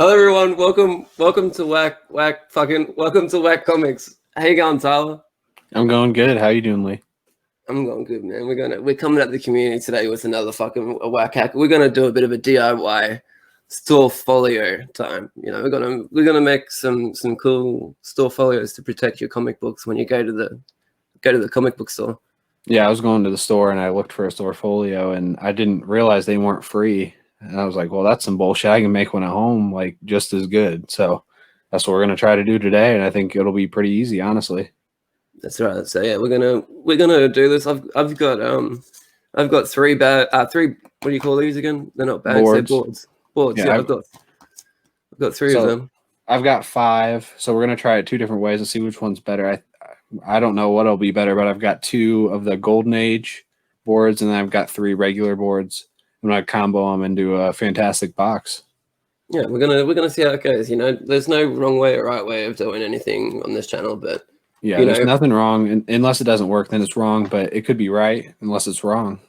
Hello everyone, welcome to welcome to Whack Comics. How you going, Tyler? I'm going good. How you doing, Lee? I'm going good, man. We're coming at the community today with another fucking whack hack. We're gonna do a bit of a DIY storefolio time. You know, we're gonna make some cool storefolios to protect your comic books when you go to the comic book store. Yeah, I was going to the store and I looked for a storefolio and I didn't realize they weren't free. And I was like, well, that's some bullshit. I can make one at home like just as good. So that's what we're gonna try to do today, and I think it'll be pretty easy, honestly. That's right. So yeah, we're gonna do this. I've got three what do you call these again? They're not bags, they're boards. Boards. Yeah, I've got three of them. I've got 5, so we're gonna try it 2 different ways and see which one's better. I don't know what'll be better, but I've got 2 of the Golden Age boards, and then I've got 3 regular boards. I'm gonna combo them into a fantastic box. Yeah, we're gonna see how it goes. You know, there's no wrong way or right way of doing anything on this channel, but yeah, there's nothing wrong unless it doesn't work. Then it's wrong, but it could be right unless it's wrong.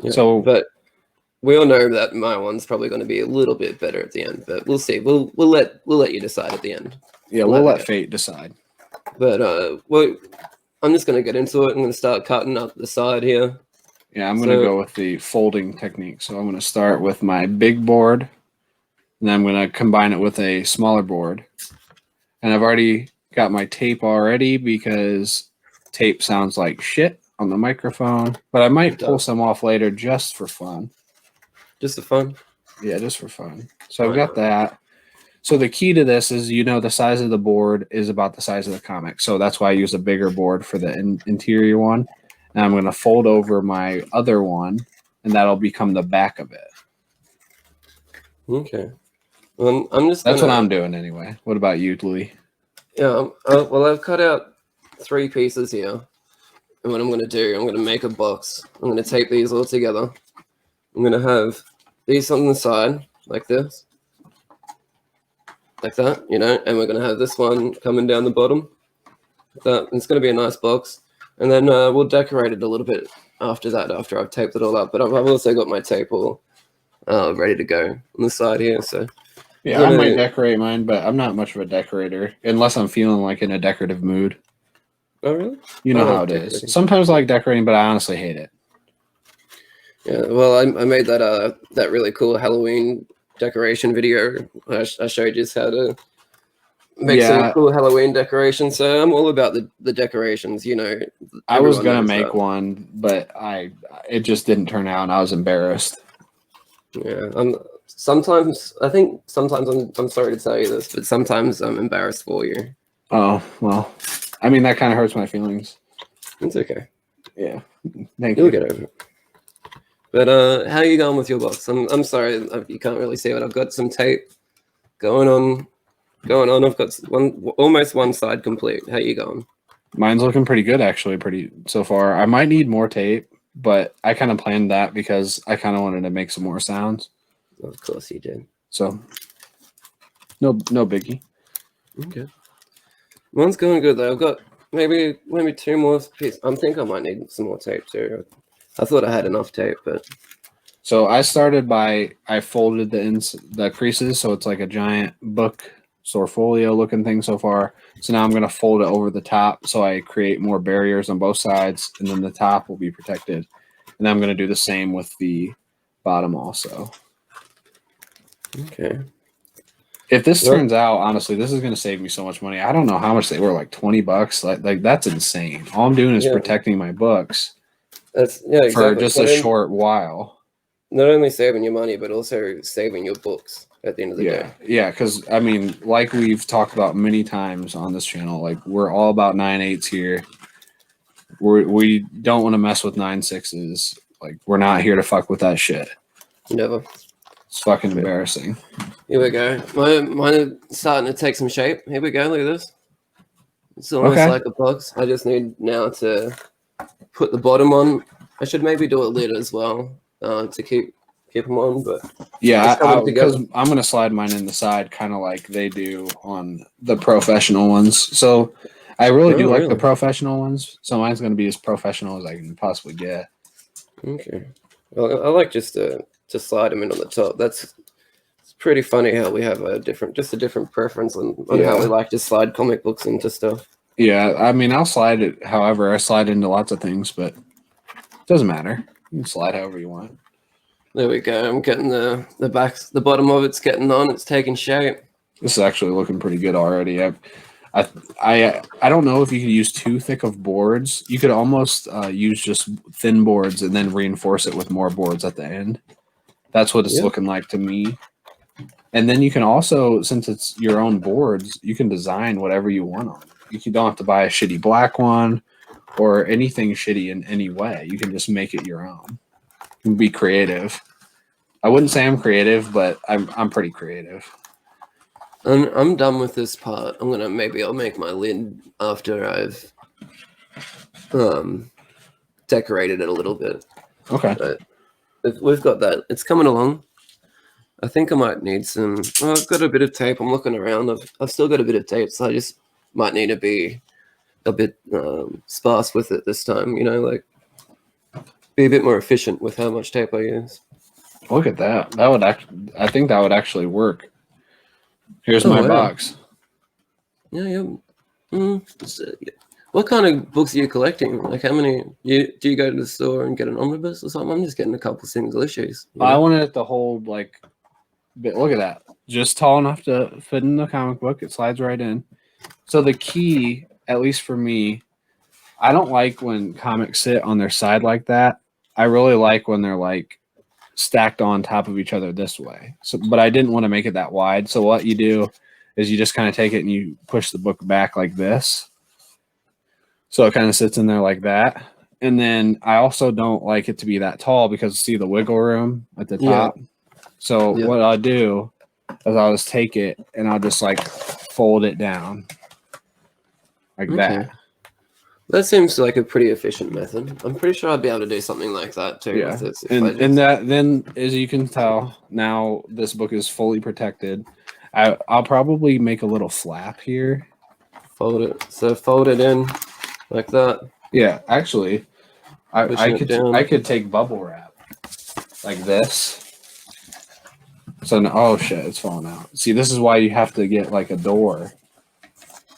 Yeah, so, but we all know that my one's probably going to be a little bit better at the end. But we'll see. We'll let you decide at the end. Yeah, we'll let fate decide. But I'm just gonna get into it. I'm gonna start cutting up the side here. Yeah, I'm gonna go with the folding technique. So I'm gonna start with my big board, and then I'm gonna combine it with a smaller board. And I've already got my tape already because tape sounds like shit on the microphone, but I might pull some off later just for fun. Just for fun? Yeah, just for fun. So I've got that. So the key to this is, the size of the board is about the size of the comic. So that's why I use a bigger board for the interior one. And I'm going to fold over my other one, and that'll become the back of it. Okay. Well, That's what I'm doing anyway. What about you, Louis? Yeah, well, I've cut out 3 pieces here. And what I'm going to do, I'm going to make a box. I'm going to tape these all together. I'm going to have these on the side, like this. Like that, and we're going to have this one coming down the bottom. Like that. And it's going to be a nice box. And then we'll decorate it a little bit after that, after I've taped it all up. But I've also got my tape all ready to go on the side here. So yeah, I might decorate mine, but I'm not much of a decorator unless I'm feeling like in a decorative mood. Oh, really? You know how it is. Sometimes I like decorating, but I honestly hate it. Yeah, well, I made that really cool Halloween decoration video. I showed you how to make some cool Halloween decorations. So I'm all about the decorations. I was gonna make one, but it just didn't turn out, and I was embarrassed. Yeah, sometimes I'm sorry to tell you this, but sometimes I'm embarrassed for you. Oh well, I mean that kind of hurts my feelings. It's okay. Yeah, You'll get over it. But how are you going with your box? I'm sorry, you can't really see it. I've got some tape going on. I've got almost one side complete. How you going? Mine's looking pretty good, actually. So far. I might need more tape, but I kind of planned that because I kind of wanted to make some more sounds. Of course you did. So no biggie. Okay. Mine's going good though. I've got maybe 2 more pieces. I think I might need some more tape too. I thought I had enough tape, but so I started I folded the creases, so it's like a giant book storefolio looking thing so far. So now I'm going to fold it over the top so I create more barriers on both sides, and then the top will be protected. And then I'm going to do the same with the bottom also. Okay. If this turns out, honestly, this is going to save me so much money. I don't know how much they were, like $20. Like that's insane. All I'm doing is protecting my books. Exactly. For just a short while. Not only saving your money, but also saving your books at the end of the day. Yeah, because, I mean, like we've talked about many times on this channel, like we're all about 9/8s here. We don't want to mess with 9/6s. Like, we're not here to fuck with that shit. Never. It's fucking embarrassing. Here we go. Mine are starting to take some shape. Here we go. Look at this. It's almost like a box. I just need now to put the bottom on. I should maybe do a lid as well to keep them on. But yeah, because I'm gonna slide mine in the side, kind of like they do on the professional ones. So I really do like the professional ones. So mine's gonna be as professional as I can possibly get. Okay. Well, I like just to slide them in on the top. That's pretty funny how we have a different preference on how we like to slide comic books into stuff. Yeah, I mean, I'll slide it however. I slide into lots of things, but it doesn't matter. You can slide however you want. There we go. I'm getting the bottom of it's getting on. It's taking shape. This is actually looking pretty good already. I don't know if you could use too thick of boards. You could almost use just thin boards and then reinforce it with more boards at the end. That's what it's looking like to me. And then you can also, since it's your own boards, you can design whatever you want on it. You don't have to buy a shitty black one or anything shitty in any way. You can just make it your own. You can be creative. I wouldn't say I'm creative, but I'm pretty creative. I'm done with this part. I'll make my lid after I've decorated it a little bit. Okay. But we've got that. It's coming along. I think I might need some. Well, I've got a bit of tape. I'm looking around. I've still got a bit of tape, so I just might need to be a bit sparse with it this time. Like be a bit more efficient with how much tape I use. Look at that. I think that would actually work. Here's my box. Yeah. What kind of books are you collecting? Like, how many? Do you go to the store and get an omnibus or something? I'm just getting a couple single issues. I wanted it to hold like. Look at that. Just tall enough to fit in the comic book. It slides right in. So the key, at least for me, I don't like when comics sit on their side like that. I really like when they're like stacked on top of each other this way. So, but I didn't want to make it that wide. So what you do is you just kind of take it and you push the book back like this. So it kind of sits in there like that. And then I also don't like it to be that tall because see the wiggle room at the top. So what I'll do is I'll just take it and I'll just like fold it down like that. That seems like a pretty efficient method. I'm pretty sure I'd be able to do something like that too. Yeah. And that then, as you can tell, now this book is fully protected. I'll probably make a little flap here. Fold it. So fold it in like that. Yeah, actually, I could take bubble wrap like this. So oh shit, it's falling out. See, this is why you have to get like a door.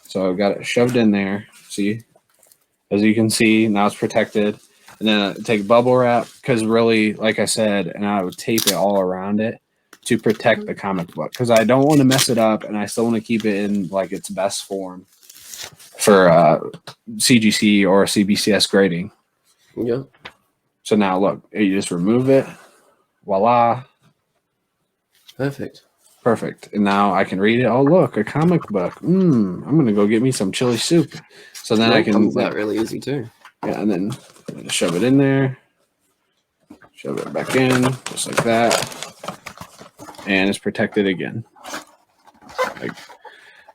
So I've got it shoved in there. See, as you can see, now it's protected. And then I take bubble wrap because really, like I said, and I would tape it all around it to protect the comic book because I don't want to mess it up and I still want to keep it in like its best form for CGC or CBCS grading. Yeah. So now look, you just remove it. Voila. Perfect. And now I can read it. Oh, look, a comic book. I'm going to go get me some chili soup. So then I can... comes out really easy too. Yeah, and then shove it in there. Shove it back in, just like that. And it's protected again. Like,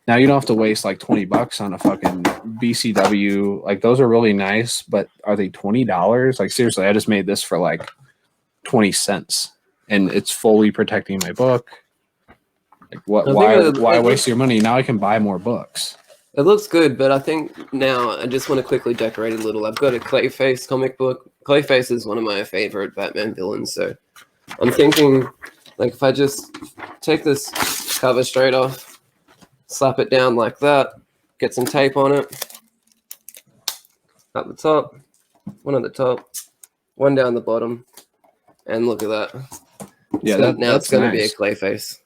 now you don't have to waste like $20 on a fucking BCW. Like, those are really nice, but are they $20? Like, seriously, I just made this for like 20 cents. And it's fully protecting my book. Like why waste your money? Now I can buy more books. It looks good, but I think now I just want to quickly decorate a little. I've got a Clayface comic book. Clayface is one of my favorite Batman villains, so I'm thinking like if I just take this cover straight off, slap it down like that, get some tape on it. At the top, one at the top, one down the bottom, and look at that. Yeah, now it's going to be a Clayface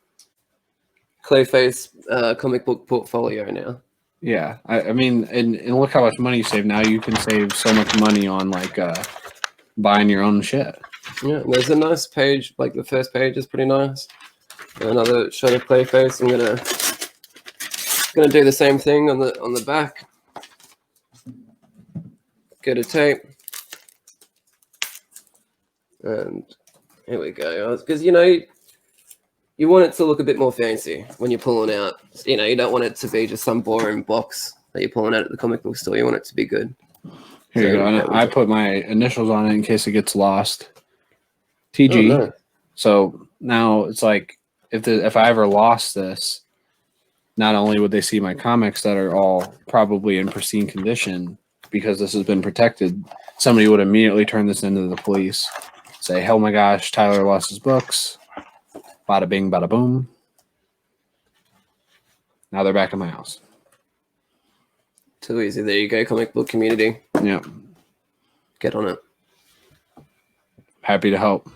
comic book portfolio now. Yeah, I mean, and look how much money you save. Now you can save so much money on like buying your own shit. Yeah, there's a nice page. Like the first page is pretty nice. Another shot of Clayface. I'm gonna do the same thing on the back. Get a tape, and here we go. Because you want it to look a bit more fancy when you're pulling out. You don't want it to be just some boring box that you're pulling out at the comic book store. You want it to be good. Here you go. And I put my initials on it in case it gets lost. TG. Oh, no. So now it's like if I ever lost this, not only would they see my comics that are all probably in pristine condition because this has been protected, somebody would immediately turn this into the police. Say, oh my gosh, Tyler lost his books. Bada bing, bada boom. Now they're back in my house. Too easy. There you go, comic book community. Yep. Get on it. Happy to help.